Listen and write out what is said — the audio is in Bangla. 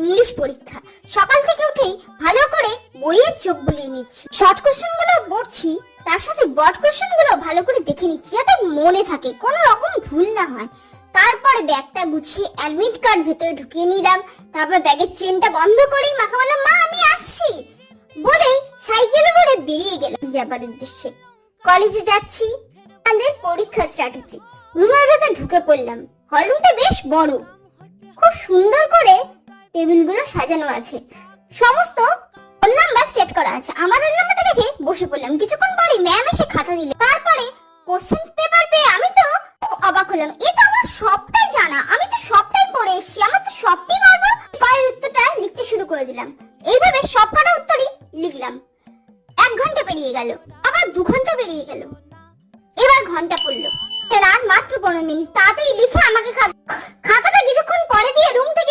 ইংলিশ পরীক্ষা। সকাল থেকে উঠেই ভালো করে বইয়ের চোখ বুলিয়ে নিচ্ছি। শর্ট কোশ্চেন গুলো পড়ছি, তার সাথে ব্রড কোশ্চেন গুলো ভালো করে দেখে নিচ্ছি যাতে মনে থাকে, কোনো রকম ভুল না হয়। তারপরে ব্যাগটা গুছিয়ে অ্যাডমিট কার্ড ভেতরে ঢুকিয়ে নিলাম। তারপর ব্যাগের চেনটা বন্ধ করেই মাকে বললাম, মা আমি আসছি বলেই সাইকেলে করে বেরিয়ে গেলাম যাবার উদ্দেশ্যে। কলেজে যাচ্ছি, আমাদের পরীক্ষা স্টার্ট হচ্ছে। রুমের ভেতর ঢুকে পড়লাম। হলরুমটা বেশ বড়, খুব সুন্দর করে টেবিলগুলো সাজানো আছে, সমস্ত রোল নাম্বার সেট করা আছে। আমার রোল নাম্বারটা দেখে বসে পড়লাম। কিছুক্ষণ পরে ম্যাম এসে খাতা দিল। তারপরে কোশ্চেন পেপার পেয়ে আমি তো অবাক হলাম, এ তো আমার সবটাই জানা, আমি তো সবটাই পড়ে এসেছি, আমার তো সবটাই পারবো। কয়ের উত্তরটা লিখতে শুরু করে দিলাম। এইভাবে সবকটা উত্তরই লিখলাম। 1 ঘন্টা পেরিয়ে গেল, আবার 2 ঘন্টা পেরিয়ে গেল, এবার ঘন্টা পড়লো। রাত মাত্র 15 মিনিট। তাড়াতাড়ি লিখে আমাকে